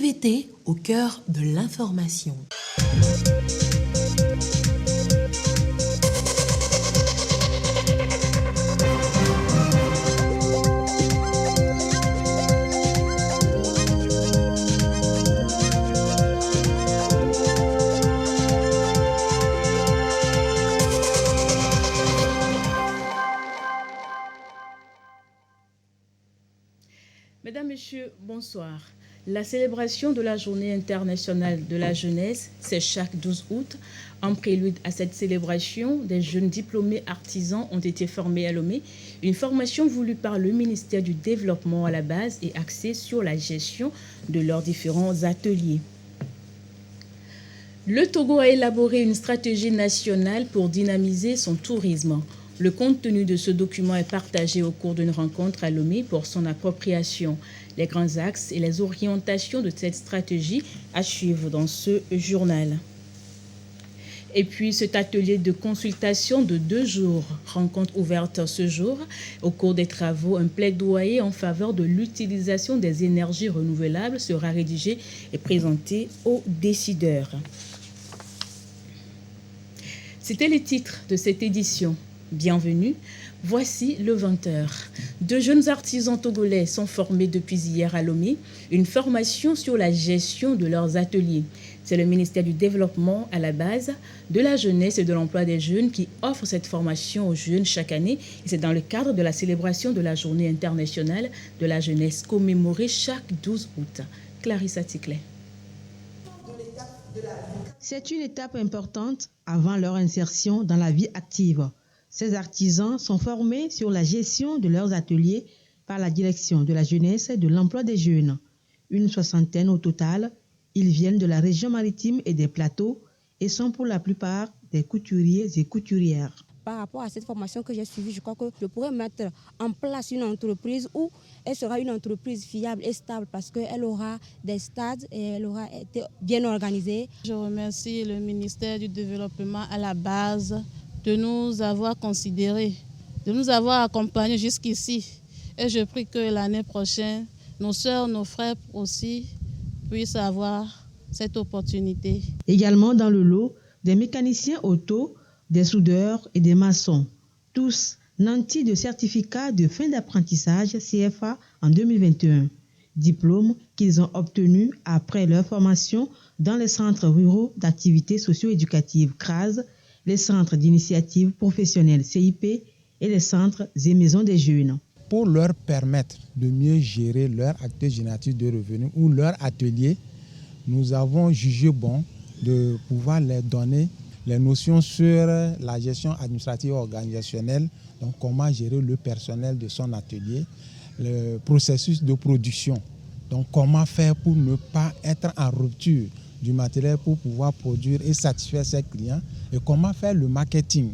TVT au cœur de l'information. Mesdames, Messieurs, bonsoir. La célébration de la Journée internationale de la jeunesse, c'est chaque 12 août. En prélude à cette célébration, des jeunes diplômés artisans ont été formés à Lomé. Une formation voulue par le ministère du Développement à la base et axée sur la gestion de leurs différents ateliers. Le Togo a élaboré une stratégie nationale pour dynamiser son tourisme. Le contenu de ce document est partagé au cours d'une rencontre à Lomé pour son appropriation. Les grands axes et les orientations de cette stratégie à suivre dans ce journal. Et puis cet atelier de consultation de 2 jours, rencontre ouverte ce jour. Au cours des travaux, un plaidoyer en faveur de l'utilisation des énergies renouvelables sera rédigé et présenté aux décideurs. C'était les titres de cette édition. Bienvenue, voici le 20h. 2 jeunes artisans togolais sont formés depuis hier à Lomé, une formation sur la gestion de leurs ateliers. C'est le ministère du Développement à la base, de la jeunesse et de l'emploi des jeunes qui offre cette formation aux jeunes chaque année. Et c'est dans le cadre de la célébration de la Journée internationale de la jeunesse commémorée chaque 12 août. Clarissa Ticlet. C'est une étape importante avant leur insertion dans la vie active. Ces artisans sont formés sur la gestion de leurs ateliers par la direction de la jeunesse et de l'emploi des jeunes. Une 60aine au total, ils viennent de la région maritime et des plateaux et sont pour la plupart des couturiers et couturières. Par rapport à cette formation que j'ai suivie, je crois que je pourrais mettre en place une entreprise où elle sera une entreprise fiable et stable parce qu'elle aura des stades et elle aura été bien organisée. Je remercie le ministère du Développement à la base de nous avoir considérés, de nous avoir accompagnés jusqu'ici. Et je prie que l'année prochaine, nos sœurs, nos frères aussi puissent avoir cette opportunité. Également dans le lot, des mécaniciens auto, des soudeurs et des maçons, tous nantis de certificat de fin d'apprentissage CFA en 2021, diplôme qu'ils ont obtenu après leur formation dans les centres ruraux d'activités socio-éducatives CRAS, les centres d'initiative professionnelle CIP et les centres et maisons des jeunes. Pour leur permettre de mieux gérer leur acte générateur de revenus ou leur atelier, nous avons jugé bon de pouvoir leur donner les notions sur la gestion administrative et organisationnelle, donc comment gérer le personnel de son atelier, le processus de production, donc comment faire pour ne pas être en rupture du matériel pour pouvoir produire et satisfaire ses clients, et comment faire le marketing.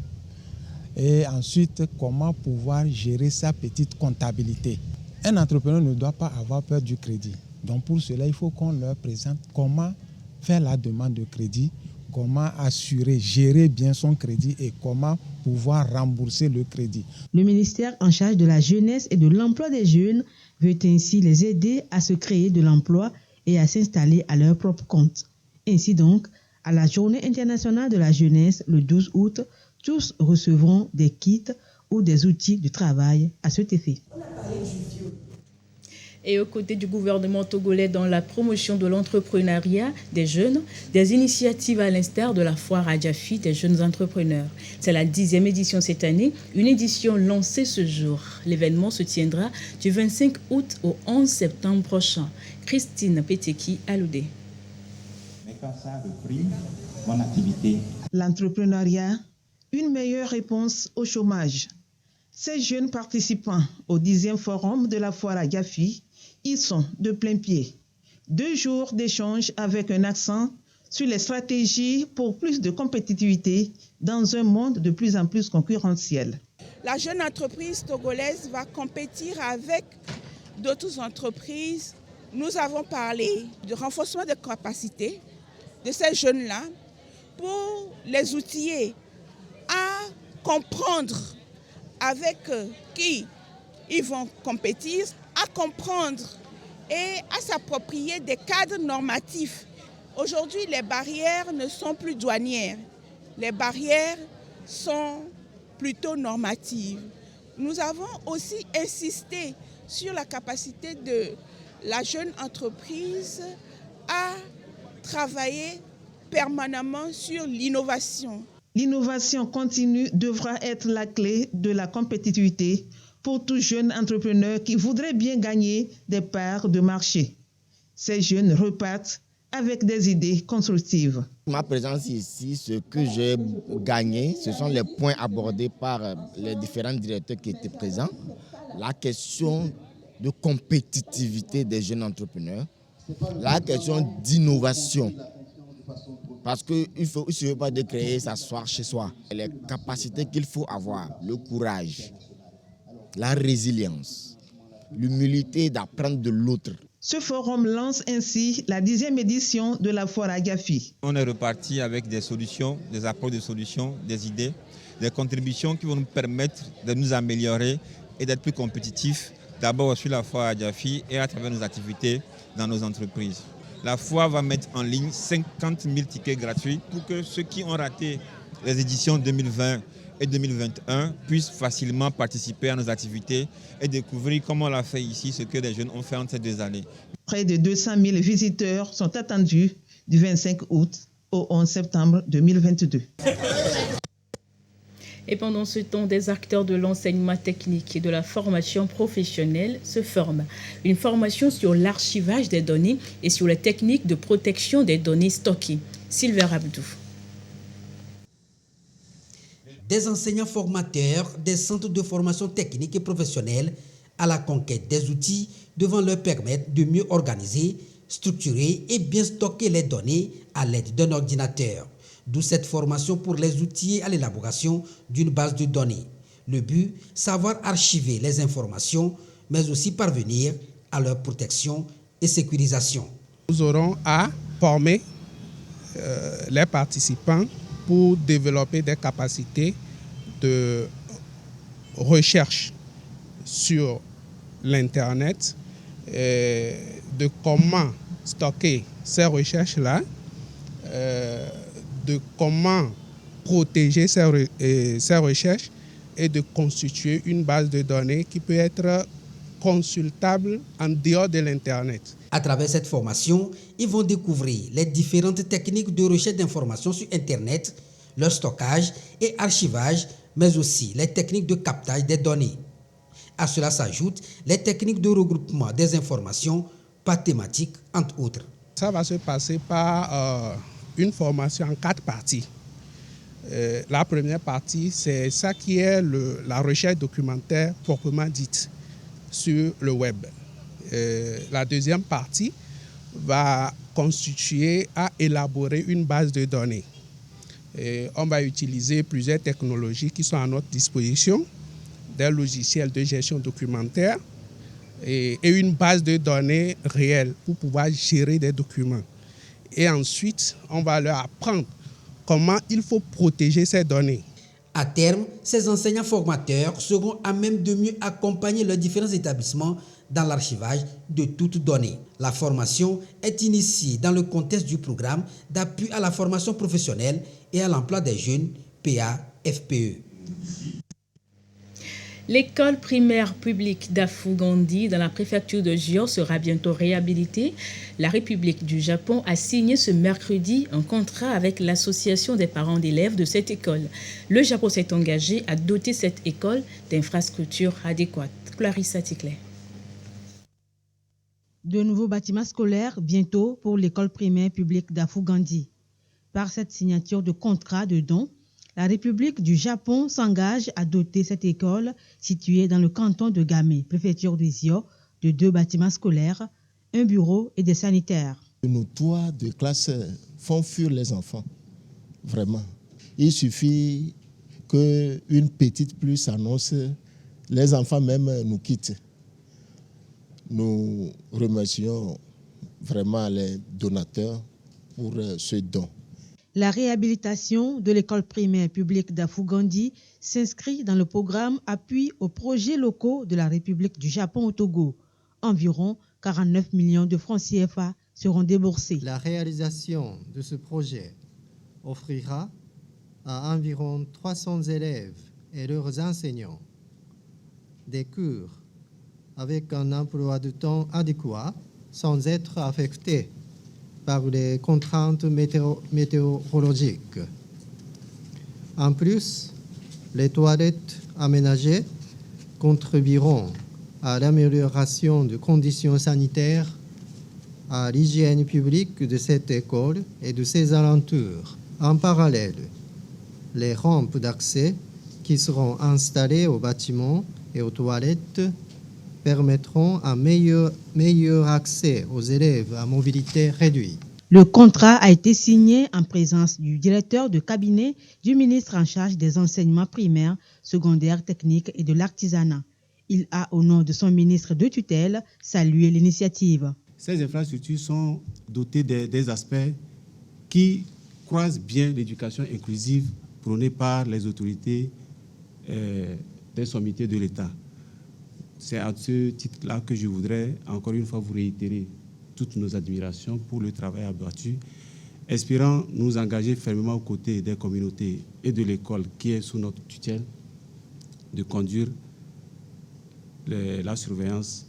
Et ensuite, comment pouvoir gérer sa petite comptabilité. Un entrepreneur ne doit pas avoir peur du crédit. Donc pour cela, il faut qu'on leur présente comment faire la demande de crédit, comment assurer, gérer bien son crédit et comment pouvoir rembourser le crédit. Le ministère en charge de la jeunesse et de l'emploi des jeunes veut ainsi les aider à se créer de l'emploi et à s'installer à leur propre compte. Ainsi donc, à la Journée internationale de la jeunesse, le 12 août, tous recevront des kits ou des outils de travail à cet effet. Et aux côtés du gouvernement togolais dans la promotion de l'entrepreneuriat des jeunes, des initiatives à l'instar de la foire à Diafi des jeunes entrepreneurs. C'est la 10e édition cette année, une édition lancée ce jour. L'événement se tiendra du 25 août au 11 septembre prochain. Christine Peteki Aloudé. L'entrepreneuriat, une meilleure réponse au chômage. Ces jeunes participants au 10e forum de la foire à Diafi, ils sont de plein pied. 2 jours d'échange avec un accent sur les stratégies pour plus de compétitivité dans un monde de plus en plus concurrentiel. La jeune entreprise togolaise va compétir avec d'autres entreprises. Nous avons parlé de renforcement de capacités de ces jeunes-là pour les outiller à comprendre avec qui ils vont compétir, à comprendre et à s'approprier des cadres normatifs. Aujourd'hui, les barrières ne sont plus douanières. Les barrières sont plutôt normatives. Nous avons aussi insisté sur la capacité de la jeune entreprise à travailler permanemment sur l'innovation. L'innovation continue devra être la clé de la compétitivité pour tout jeune entrepreneur qui voudrait bien gagner des parts de marché. Ces jeunes repartent avec des idées constructives. Ma présence ici, ce que j'ai gagné, ce sont les points abordés par les différents directeurs qui étaient présents. La question de compétitivité des jeunes entrepreneurs, la question d'innovation. Parce qu'il ne suffit pas de créer, s'asseoir chez soi. Les capacités qu'il faut avoir, le courage, la résilience, l'humilité d'apprendre de l'autre. Ce forum lance ainsi la 10e édition de la foire Agafi. On est reparti avec des solutions, des apports de solutions, des idées, des contributions qui vont nous permettre de nous améliorer et d'être plus compétitifs, d'abord sur la foire Agafi et à travers nos activités dans nos entreprises. La foire va mettre en ligne 50 000 tickets gratuits pour que ceux qui ont raté les éditions 2020 et 2021 puissent facilement participer à nos activités et découvrir comment on l'a fait ici, ce que les jeunes ont fait en ces 2 années. Près de 200 000 visiteurs sont attendus du 25 août au 11 septembre 2022. Et pendant ce temps, des acteurs de l'enseignement technique et de la formation professionnelle se forment. Une formation sur l'archivage des données et sur les techniques de protection des données stockées. Sylvain Abdou. Des enseignants formateurs des centres de formation technique et professionnelle à la conquête des outils devant leur permettre de mieux organiser, structurer et bien stocker les données à l'aide d'un ordinateur. D'où cette formation pour les outils à l'élaboration d'une base de données. Le but, savoir archiver les informations, mais aussi parvenir à leur protection et sécurisation. Nous aurons à former les participants pour développer des capacités de recherche sur l'Internet, de comment stocker ces recherches-là, de comment protéger ces recherches et de constituer une base de données qui peut être consultable en dehors de l'Internet. À travers cette formation, ils vont découvrir les différentes techniques de recherche d'informations sur Internet, leur stockage et archivage, mais aussi les techniques de captage des données. À cela s'ajoutent les techniques de regroupement des informations par thématique, entre autres. Ça va se passer par une formation en 4 parties. La première partie, c'est ça qui est la recherche documentaire proprement dite sur le web. La deuxième partie va constituer à élaborer une base de données. On va utiliser plusieurs technologies qui sont à notre disposition, des logiciels de gestion documentaire et une base de données réelle pour pouvoir gérer des documents. Et ensuite, on va leur apprendre comment il faut protéger ces données. À terme, ces enseignants formateurs seront à même de mieux accompagner leurs différents établissements dans l'archivage de toutes données. La formation est initiée dans le contexte du programme d'appui à la formation professionnelle et à l'emploi des jeunes PA-FPE. L'école primaire publique d'Afugandi dans la préfecture de Jio sera bientôt réhabilitée. La République du Japon a signé ce mercredi un contrat avec l'association des parents d'élèves de cette école. Le Japon s'est engagé à doter cette école d'infrastructures adéquates. Clarissa Ticlet. De nouveaux bâtiments scolaires bientôt pour l'école primaire publique d'Afugandi. Par cette signature de contrat de don, la République du Japon s'engage à doter cette école située dans le canton de Gamé, préfecture de Jio, de 2 bâtiments scolaires, un bureau et des sanitaires. Nos toits de classe font fuir les enfants, vraiment. Il suffit qu'une petite pluie s'annonce, les enfants même nous quittent. Nous remercions vraiment les donateurs pour ce don. La réhabilitation de l'école primaire publique d'Afugandi s'inscrit dans le programme Appui aux projets locaux de la République du Japon au Togo. Environ 49 millions de francs CFA seront déboursés. La réalisation de ce projet offrira à environ 300 élèves et leurs enseignants des cours avec un emploi de temps adéquat sans être affectés par les contraintes météorologiques. En plus, les toilettes aménagées contribueront à l'amélioration des conditions sanitaires, à l'hygiène publique de cette école et de ses alentours. En parallèle, les rampes d'accès qui seront installées au bâtiment et aux toilettes permettront un meilleur accès aux élèves à mobilité réduite. Le contrat a été signé en présence du directeur de cabinet du ministre en charge des enseignements primaires, secondaires, techniques et de l'artisanat. Il a, au nom de son ministre de tutelle, salué l'initiative. Ces infrastructures sont dotées des aspects qui croisent bien l'éducation inclusive prônée par les autorités des sommités de l'État. C'est à ce titre-là que je voudrais encore une fois vous réitérer toutes nos admirations pour le travail abattu, espérant nous engager fermement aux côtés des communautés et de l'école qui est sous notre tutelle, de conduire la surveillance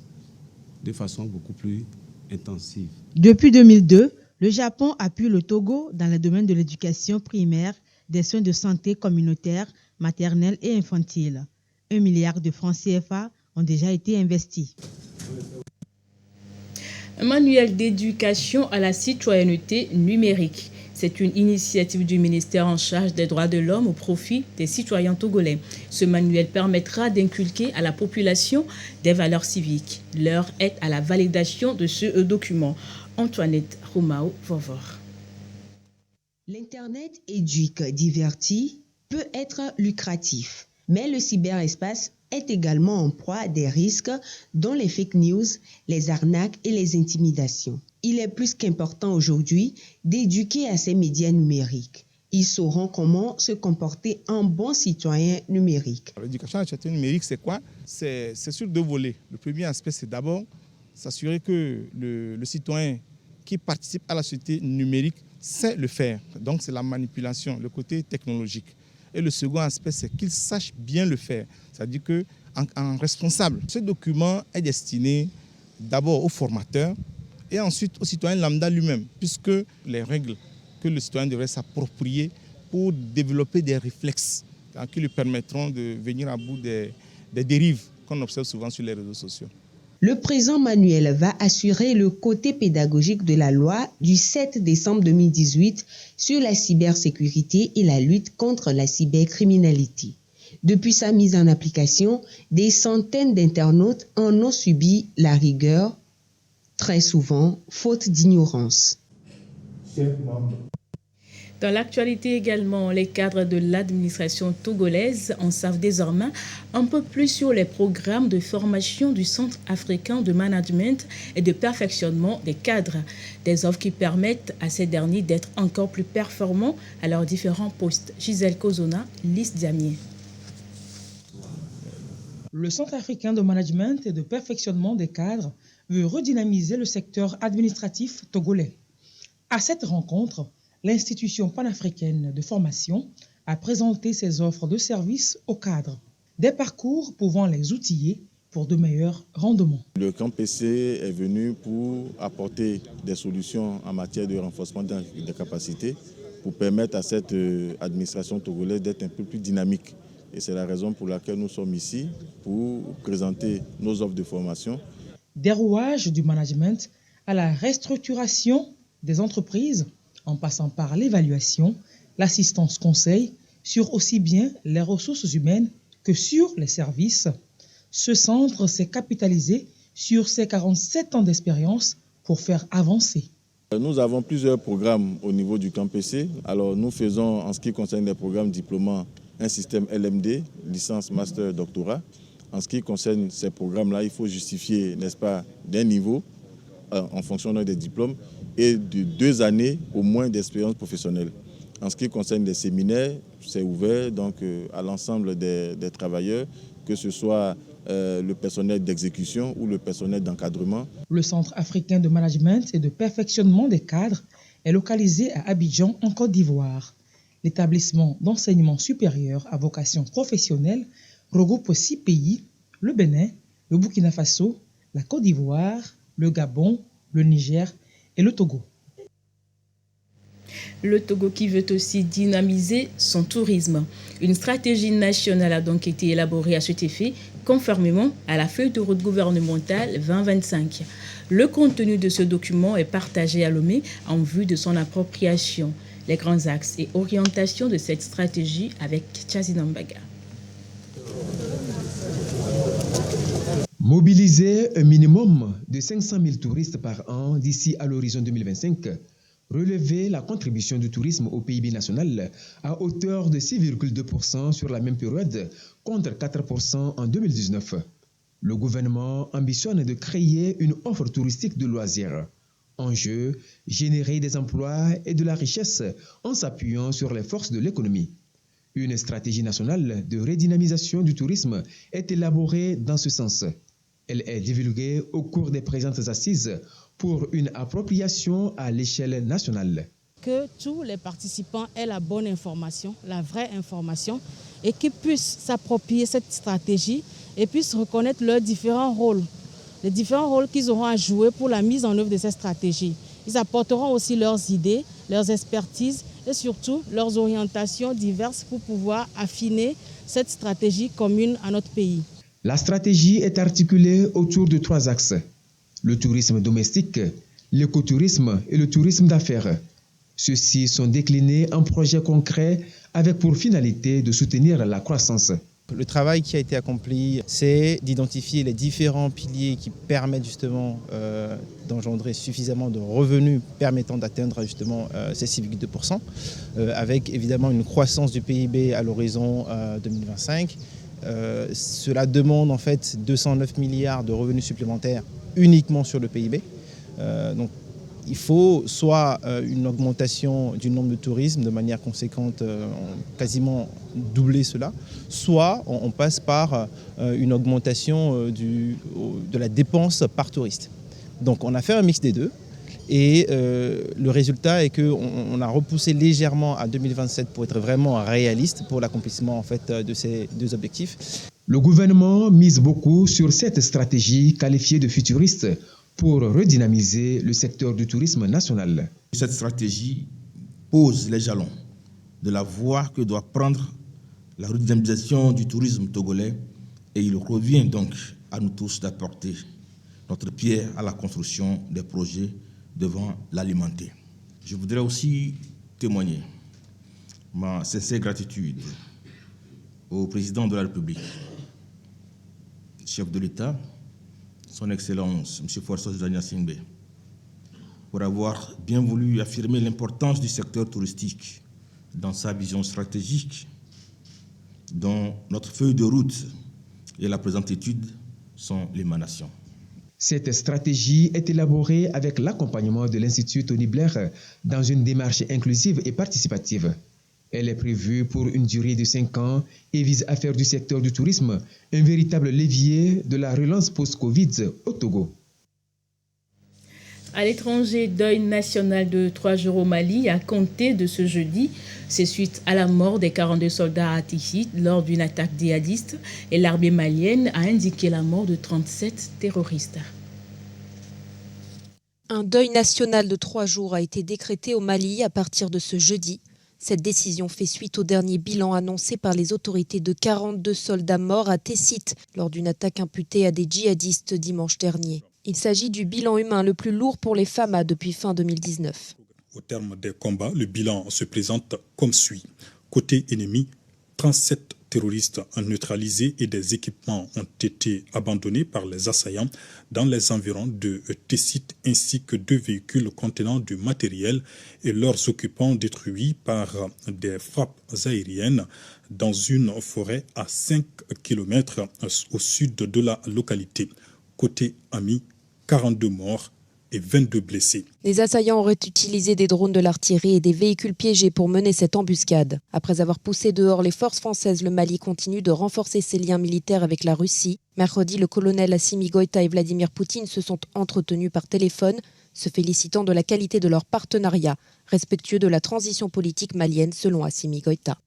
de façon beaucoup plus intensive. Depuis 2002, le Japon appuie le Togo dans le domaine de l'éducation primaire, des soins de santé communautaire, maternelle et infantile. 1 milliard de francs CFA ont déjà été investis. Un manuel d'éducation à la citoyenneté numérique. C'est une initiative du ministère en charge des droits de l'homme au profit des citoyens togolais. Ce manuel permettra d'inculquer à la population des valeurs civiques. L'heure est à la validation de ce document. Antoinette Roumao Vovor. L'Internet éduque, divertit, peut être lucratif, mais le cyberespace est également en proie à des risques dont les fake news, les arnaques et les intimidations. Il est plus qu'important aujourd'hui d'éduquer à ces médias numériques. Ils sauront comment se comporter en bon citoyen numérique. L'éducation à la citoyenneté numérique, c'est quoi? C'est sur 2 volets. Le premier aspect, c'est d'abord s'assurer que le citoyen qui participe à la société numérique sait le faire. Donc c'est la manipulation, le côté technologique. Et le second aspect, c'est qu'il sache bien le faire. C'est-à-dire qu'en responsable. Ce document est destiné d'abord au formateur et ensuite au citoyen lambda lui-même, puisque les règles que le citoyen devrait s'approprier pour développer des réflexes qui lui permettront de venir à bout des dérives qu'on observe souvent sur les réseaux sociaux. Le présent manuel va assurer le côté pédagogique de la loi du 7 décembre 2018 sur la cybersécurité et la lutte contre la cybercriminalité. Depuis sa mise en application, des centaines d'internautes en ont subi la rigueur, très souvent faute d'ignorance. Dans l'actualité également, les cadres de l'administration togolaise en savent désormais un peu plus sur les programmes de formation du Centre africain de management et de perfectionnement des cadres. Des offres qui permettent à ces derniers d'être encore plus performants à leurs différents postes. Gisèle Kozona, Lys Diamier. Le Centre africain de management et de perfectionnement des cadres veut redynamiser le secteur administratif togolais. À cette rencontre, l'institution panafricaine de formation a présenté ses offres de services aux cadres, des parcours pouvant les outiller pour de meilleurs rendements. Le camp PC est venu pour apporter des solutions en matière de renforcement des capacités pour permettre à cette administration togolaise d'être un peu plus dynamique. Et c'est la raison pour laquelle nous sommes ici, pour présenter nos offres de formation. Des rouages du management à la restructuration des entreprises, en passant par l'évaluation, l'assistance conseil sur aussi bien les ressources humaines que sur les services. Ce centre s'est capitalisé sur ses 47 ans d'expérience pour faire avancer. Nous avons plusieurs programmes au niveau du camp PC. Alors nous faisons, en ce qui concerne les programmes diplômants, un système LMD, licence, master, doctorat. En ce qui concerne ces programmes-là, il faut justifier, n'est-ce pas, d'un niveau en fonction des diplômes et de 2 années au moins d'expérience professionnelle. En ce qui concerne les séminaires, c'est ouvert donc, à l'ensemble des travailleurs, que ce soit le personnel d'exécution ou le personnel d'encadrement. Le Centre africain de management et de perfectionnement des cadres est localisé à Abidjan, en Côte d'Ivoire. L'établissement d'enseignement supérieur à vocation professionnelle regroupe 6 pays, le Bénin, le Burkina Faso, la Côte d'Ivoire, le Gabon, le Niger et le Togo. Le Togo qui veut aussi dynamiser son tourisme. Une stratégie nationale a donc été élaborée à cet effet, conformément à la feuille de route gouvernementale 2025. Le contenu de ce document est partagé à Lomé en vue de son appropriation. Les grands axes et orientations de cette stratégie avec Tchazinambaga. Mobiliser un minimum de 500 000 touristes par an d'ici à l'horizon 2025, relever la contribution du tourisme au PIB national à hauteur de 6,2% sur la même période contre 4% en 2019. Le gouvernement ambitionne de créer une offre touristique de loisirs. Enjeu, générer des emplois et de la richesse en s'appuyant sur les forces de l'économie. Une stratégie nationale de redynamisation du tourisme est élaborée dans ce sens. Elle est divulguée au cours des présentes assises pour une appropriation à l'échelle nationale. Que tous les participants aient la bonne information, la vraie information, et qu'ils puissent s'approprier cette stratégie et puissent reconnaître leurs différents rôles, les différents rôles qu'ils auront à jouer pour la mise en œuvre de cette stratégie. Ils apporteront aussi leurs idées, leurs expertises et surtout leurs orientations diverses pour pouvoir affiner cette stratégie commune à notre pays. La stratégie est articulée autour de 3 axes. Le tourisme domestique, l'écotourisme et le tourisme d'affaires. Ceux-ci sont déclinés en projets concrets avec pour finalité de soutenir la croissance. Le travail qui a été accompli, c'est d'identifier les différents piliers qui permettent justement d'engendrer suffisamment de revenus permettant d'atteindre justement ces 6,2%, avec évidemment une croissance du PIB à l'horizon 2025. Cela demande en fait 209 milliards de revenus supplémentaires uniquement sur le PIB. Donc il faut soit une augmentation du nombre de tourisme de manière conséquente, quasiment doubler cela, soit on passe par une augmentation de la dépense par touriste. Donc on a fait un mix des deux et le résultat est qu'on a repoussé légèrement à 2027 pour être vraiment réaliste pour l'accomplissement en fait, de ces 2 objectifs. Le gouvernement mise beaucoup sur cette stratégie qualifiée de futuriste pour redynamiser le secteur du tourisme national. Cette stratégie pose les jalons de la voie que doit prendre la redynamisation du tourisme togolais et il revient donc à nous tous d'apporter notre pierre à la construction des projets devant l'alimenter. Je voudrais aussi témoigner ma sincère gratitude au président de la République, chef de l'État, Son Excellence, M. Forsos Danyasingbe, pour avoir bien voulu affirmer l'importance du secteur touristique dans sa vision stratégique, dont notre feuille de route et la présente étude sont l'émanation. Cette stratégie est élaborée avec l'accompagnement de l'Institut Tony Blair dans une démarche inclusive et participative. Elle est prévue pour une durée de 5 ans et vise à faire du secteur du tourisme un véritable levier de la relance post-Covid au Togo. À l'étranger, deuil national de 3 jours au Mali à compter de ce jeudi. C'est suite à la mort des 42 soldats à Tichy lors d'une attaque djihadiste et l'armée malienne a indiqué la mort de 37 terroristes. Un deuil national de 3 jours a été décrété au Mali à partir de ce jeudi. Cette décision fait suite au dernier bilan annoncé par les autorités de 42 soldats morts à Tessit lors d'une attaque imputée à des djihadistes dimanche dernier. Il s'agit du bilan humain le plus lourd pour les FAMA depuis fin 2019. Au terme des combats, le bilan se présente comme suit. Côté ennemi, 37 terroristes neutralisés et des équipements ont été abandonnés par les assaillants dans les environs de Tessit ainsi que 2 véhicules contenant du matériel et leurs occupants détruits par des frappes aériennes dans une forêt à 5 km au sud de la localité. Côté ami, 42 morts, et 22 blessés. Les assaillants auraient utilisé des drones de l'artillerie et des véhicules piégés pour mener cette embuscade. Après avoir poussé dehors les forces françaises, le Mali continue de renforcer ses liens militaires avec la Russie. Mercredi, le colonel Assimi Goïta et Vladimir Poutine se sont entretenus par téléphone, se félicitant de la qualité de leur partenariat, respectueux de la transition politique malienne selon Assimi Goïta.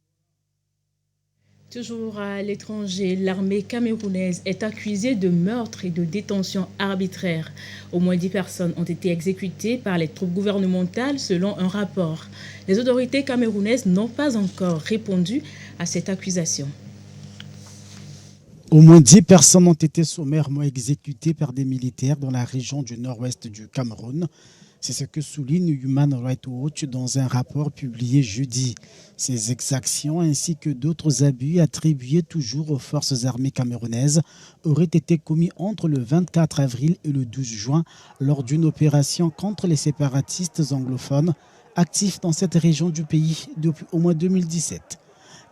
Toujours à l'étranger, l'armée camerounaise est accusée de meurtre et de détention arbitraire. Au moins 10 personnes ont été exécutées par les troupes gouvernementales selon un rapport. Les autorités camerounaises n'ont pas encore répondu à cette accusation. Au moins 10 personnes ont été sommairement exécutées par des militaires dans la région du nord-ouest du Cameroun. C'est ce que souligne Human Rights Watch dans un rapport publié jeudi. Ces exactions ainsi que d'autres abus attribués toujours aux forces armées camerounaises auraient été commis entre le 24 avril et le 12 juin lors d'une opération contre les séparatistes anglophones actifs dans cette région du pays depuis au moins 2017.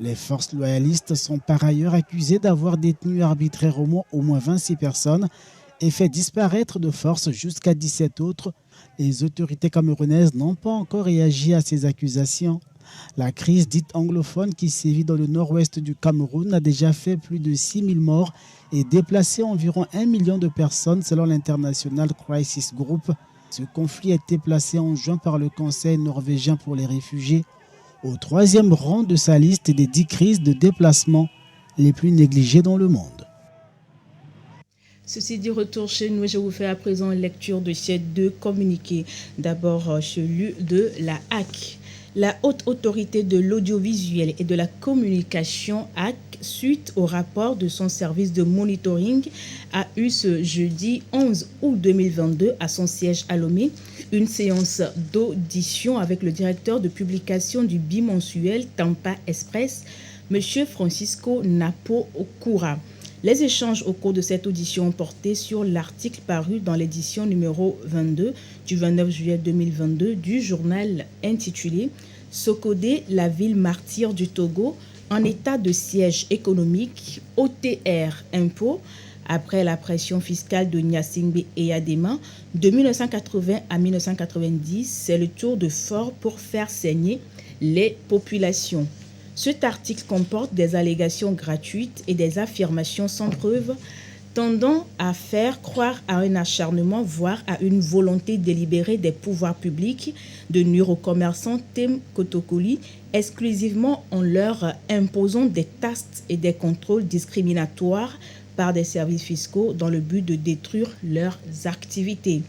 Les forces loyalistes sont par ailleurs accusées d'avoir détenu arbitrairement au moins 26 personnes et fait disparaître de force jusqu'à 17 autres. Les autorités camerounaises n'ont pas encore réagi à ces accusations. La crise dite anglophone qui sévit dans le nord-ouest du Cameroun a déjà fait plus de 6 000 morts et déplacé environ 1 million de personnes selon l'International Crisis Group. Ce conflit a été placé en juin par le Conseil norvégien pour les réfugiés au 3e rang de sa liste des 10 crises de déplacement les plus négligées dans le monde. Ceci dit, retour chez nous, je vous fais à présent lecture de ces 2 communiqués. D'abord, celui de la HAC. La Haute Autorité de l'Audiovisuel et de la Communication, HAC, suite au rapport de son service de monitoring, a eu ce jeudi 11 août 2022 à son siège à Lomé une séance d'audition avec le directeur de publication du bimensuel Tampa Express, M. Francisco Napo Okura. Les échanges au cours de cette audition ont porté sur l'article paru dans l'édition numéro 22 du 29 juillet 2022 du journal intitulé « Sokodé, la ville martyre du Togo, en état de siège économique, OTR impôt ». Après la pression fiscale de Gnassingbé et Yadema, de 1980 à 1990, c'est le tour de force pour faire saigner les populations. Cet article comporte des allégations gratuites et des affirmations sans preuve tendant à faire croire à un acharnement, voire à une volonté délibérée des pouvoirs publics de nuire aux commerçants Tem Kotokoli exclusivement en leur imposant des taxes et des contrôles discriminatoires par des services fiscaux dans le but de détruire leurs activités.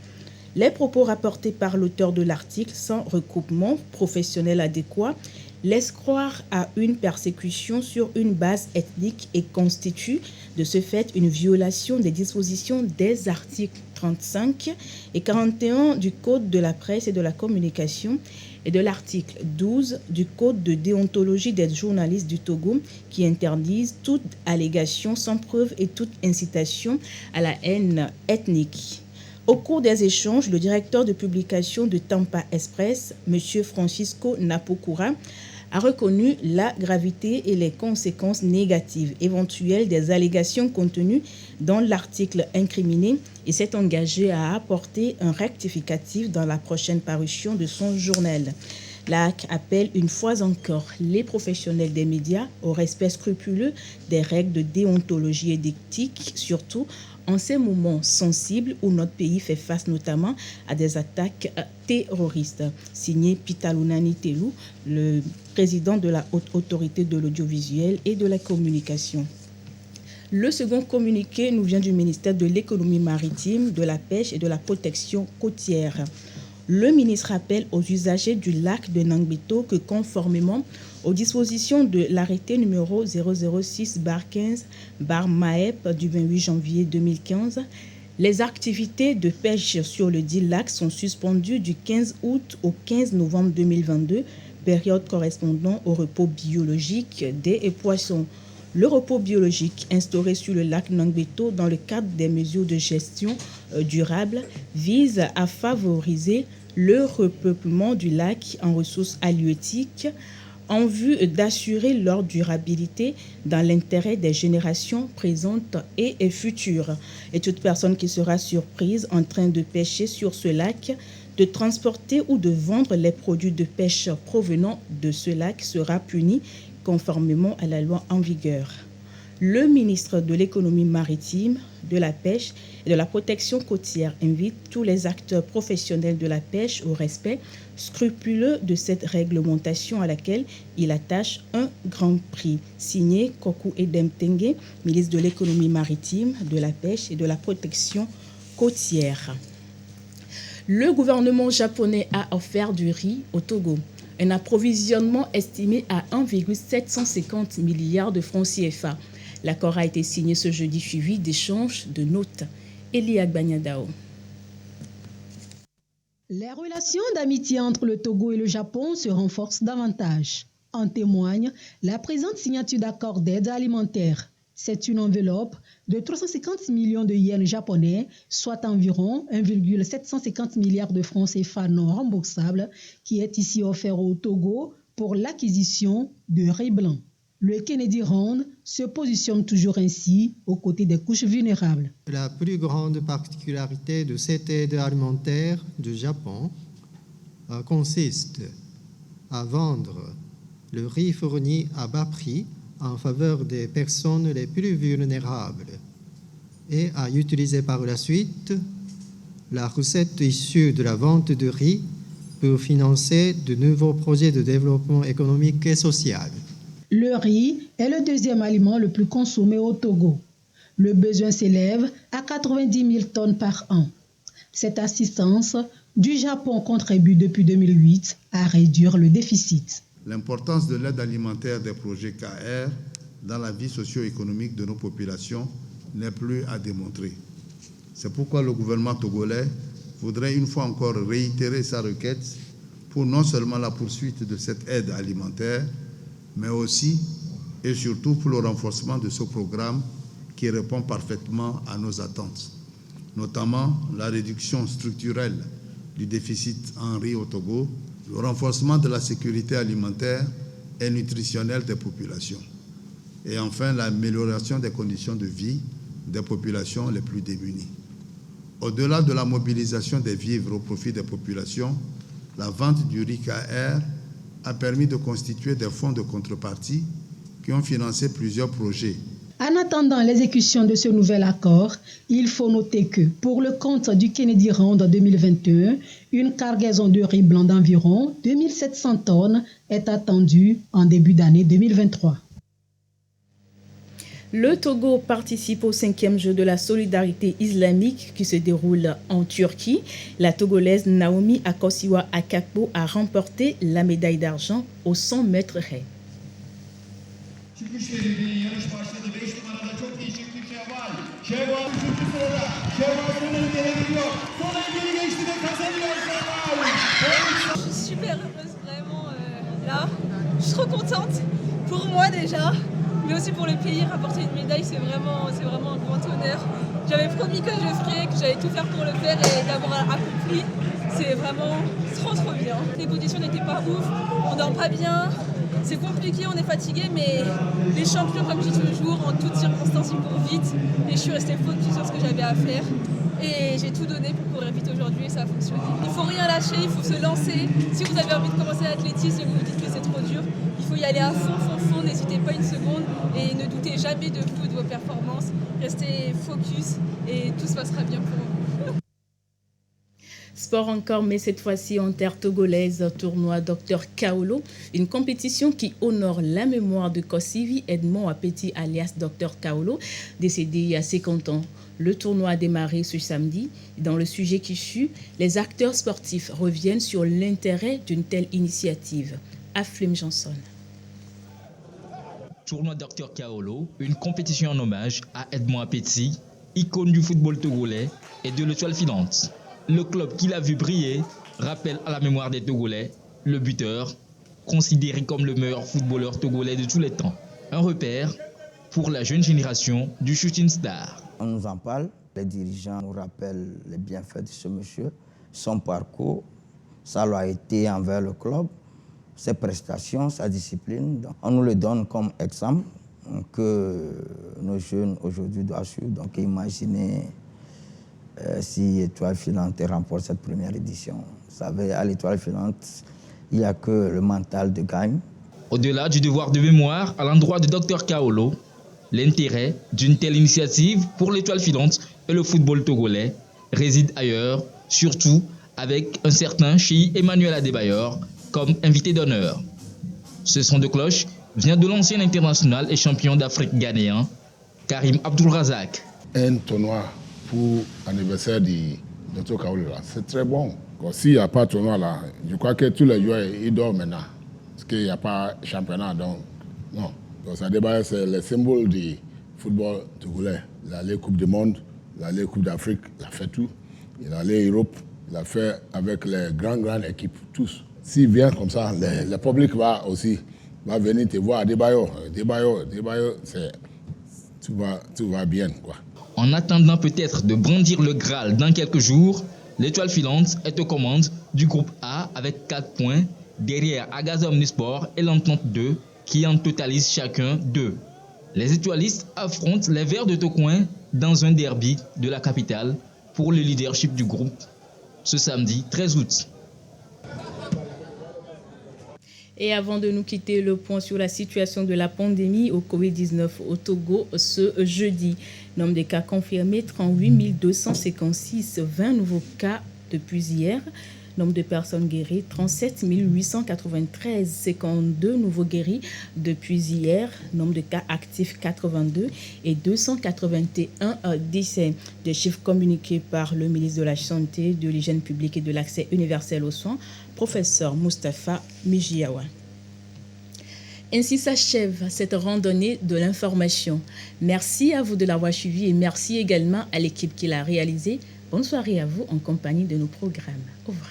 Les propos rapportés par l'auteur de l'article sans recoupement professionnel adéquat laissent croire à une persécution sur une base ethnique et constituent de ce fait une violation des dispositions des articles 35 et 41 du Code de la presse et de la communication et de l'article 12 du Code de déontologie des journalistes du Togo qui interdisent toute allégation sans preuve et toute incitation à la haine ethnique. Au cours des échanges, le directeur de publication de Tampa Express, M. Francisco Napokura, a reconnu la gravité et les conséquences négatives éventuelles des allégations contenues dans l'article incriminé et s'est engagé à apporter un rectificatif dans la prochaine parution de son journal. La HAC appelle une fois encore les professionnels des médias au respect scrupuleux des règles de déontologie et d'éthique, surtout en ces moments sensibles où notre pays fait face notamment à des attaques terroristes. Signé Pitalunani Telou, le président de la Haute Autorité de l'Audiovisuel et de la Communication. Le second communiqué nous vient du ministère de l'Économie maritime, de la pêche et de la protection côtière. Le ministre rappelle aux usagers du lac de Nangbeto que conformément aux dispositions de l'arrêté numéro 006/15/MAEP du 28 janvier 2015, les activités de pêche sur le dit lac sont suspendues du 15 août au 15 novembre 2022, période correspondant au repos biologique des poissons. Le repos biologique instauré sur le lac Nangbeto dans le cadre des mesures de gestion durable vise à favoriser le repeuplement du lac en ressources halieutiques en vue d'assurer leur durabilité dans l'intérêt des générations présentes et futures. Et toute personne qui sera surprise en train de pêcher sur ce lac, de transporter ou de vendre les produits de pêche provenant de ce lac sera punie conformément à la loi en vigueur. Le ministre de l'économie maritime, de la pêche et de la protection côtière invite tous les acteurs professionnels de la pêche au respect scrupuleux de cette réglementation à laquelle il attache un grand prix. Signé Kokou Edem Tengue, ministre de l'économie maritime, de la pêche et de la protection côtière. Le gouvernement japonais a offert du riz au Togo. Un approvisionnement estimé à 1,750 milliards de francs CFA. L'accord a été signé ce jeudi suivi d'échanges de notes. Elia Gbanyadao. Les relations d'amitié entre le Togo et le Japon se renforcent davantage. En témoigne la présente signature d'accord d'aide alimentaire. C'est une enveloppe de 350 millions de yens japonais, soit environ 1,750 milliards de francs CFA non remboursables, qui est ici offert au Togo pour l'acquisition de riz blanc. Le Kennedy Round se positionne toujours ainsi aux côtés des couches vulnérables. La plus grande particularité de cette aide alimentaire du Japon consiste à vendre le riz fourni à bas prix en faveur des personnes les plus vulnérables et à utiliser par la suite la recette issue de la vente de riz pour financer de nouveaux projets de développement économique et social. Le riz est le deuxième aliment le plus consommé au Togo. Le besoin s'élève à 90 000 tonnes par an. Cette assistance du Japon contribue depuis 2008 à réduire le déficit. L'importance de l'aide alimentaire des projets KR dans la vie socio-économique de nos populations n'est plus à démontrer. C'est pourquoi le gouvernement togolais voudrait une fois encore réitérer sa requête pour non seulement la poursuite de cette aide alimentaire, mais aussi et surtout pour le renforcement de ce programme qui répond parfaitement à nos attentes, notamment la réduction structurelle du déficit en riz au Togo, le renforcement de la sécurité alimentaire et nutritionnelle des populations, et enfin l'amélioration des conditions de vie des populations les plus démunies. Au-delà de la mobilisation des vivres au profit des populations, la vente du riz KR a permis de constituer des fonds de contrepartie qui ont financé plusieurs projets. En attendant l'exécution de ce nouvel accord, il faut noter que pour le compte du Kennedy Round 2021, une cargaison de riz blanc d'environ 2700 tonnes est attendue en début d'année 2023. Le Togo participe au 5e jeu de la solidarité islamique qui se déroule en Turquie. La Togolaise Naomi Akosiwa Akakpo a remporté la médaille d'argent au 100 mètres haies. Je suis super heureuse vraiment là. Je suis trop contente pour moi déjà. Mais aussi pour le pays, rapporter une médaille, c'est vraiment un grand honneur. J'avais promis que je le ferais, que j'allais tout faire pour le faire et d'avoir accompli, c'est vraiment trop bien. Les conditions n'étaient pas ouf, on dort pas bien, c'est compliqué, on est fatigué, mais les champions, comme je dis toujours, en toutes circonstances, ils courent vite. Et je suis restée focus sur ce que j'avais à faire. Et j'ai tout donné pour courir vite aujourd'hui et ça a fonctionné. Il ne faut rien lâcher, il faut se lancer. Si vous avez envie de commencer l'athlétisme et vous vous dites que c'est trop dur, il faut y aller à fond, n'hésitez pas une seconde et ne doutez jamais de vous, de vos performances. Restez focus et tout se passera bien pour vous. Sport encore, mais cette fois-ci en terre togolaise, tournoi Dr Kaolo, une compétition qui honore la mémoire de Kosivi Edmond Apeti alias Dr Kaolo, décédé il y a 50 ans. Le tournoi a démarré ce samedi. Dans le sujet qui suit, les acteurs sportifs reviennent sur l'intérêt d'une telle initiative. Aflim Johnson. Tournoi Dr Kaolo, une compétition en hommage à Edmond Apeti, icône du football togolais et de l'étoile filante. Le club qui l'a vu briller rappelle à la mémoire des Togolais le buteur, considéré comme le meilleur footballeur togolais de tous les temps. Un repère pour la jeune génération du shooting star. On nous en parle, les dirigeants nous rappellent les bienfaits de ce monsieur, son parcours, ça l'a été envers le club ses prestations, sa discipline. Donc, on nous le donne comme exemple que nos jeunes aujourd'hui doivent suivre. Donc imaginez si Étoile Filante remporte cette première édition. Vous savez, à l'Étoile Filante, il n'y a que le mental de gagne. Au-delà du devoir de mémoire à l'endroit de Dr Kaolo, l'intérêt d'une telle initiative pour l'Étoile Filante et le football togolais réside ailleurs, surtout avec un certain Cheikh Emmanuel Adebayor comme invité d'honneur. Ce son de cloche vient de l'ancien international et champion d'Afrique ghanéen, Karim Abdul-Razak. Un tournoi pour l'anniversaire de Dr Kaolo, c'est très bon. S'il n'y a pas de tournoi là, je crois que tous les joueurs ils dorment maintenant. Parce qu'il n'y a pas de championnat, donc non. Donc Adebayor, c'est le symbole du football togolais. Il a allé Coupe du Monde, il a allé Coupe d'Afrique, il a fait tout. Il a allé Europe, il a fait avec les grandes équipes, tous. S'il vient comme ça, le public va venir te voir. Adebayor, tout va bien, quoi. En attendant peut-être de brandir le Graal dans quelques jours, l'Étoile Filante est aux commandes du groupe A avec 4 points, derrière Agaza Omnisport et l'Entente 2 qui en totalisent chacun 2. Les étoilistes affrontent les Verts de Tocoin dans un derby de la capitale pour le leadership du groupe ce samedi 13 août. Et avant de nous quitter, le point sur la situation de la pandémie au Covid-19 au Togo ce jeudi. Nombre de cas confirmés, 38 256, 20 nouveaux cas depuis hier. Nombre de personnes guéries, 37 893, 52 nouveaux guéris depuis hier. Nombre de cas actifs, 82 et 281 décès. Des chiffres communiqués par le ministre de la Santé, de l'Hygiène publique et de l'Accès universel aux soins, professeur Moustapha Mijiawa. Ainsi s'achève cette randonnée de l'information. Merci à vous de l'avoir suivi et merci également à l'équipe qui l'a réalisé. Bonne soirée à vous en compagnie de nos programmes. Au revoir.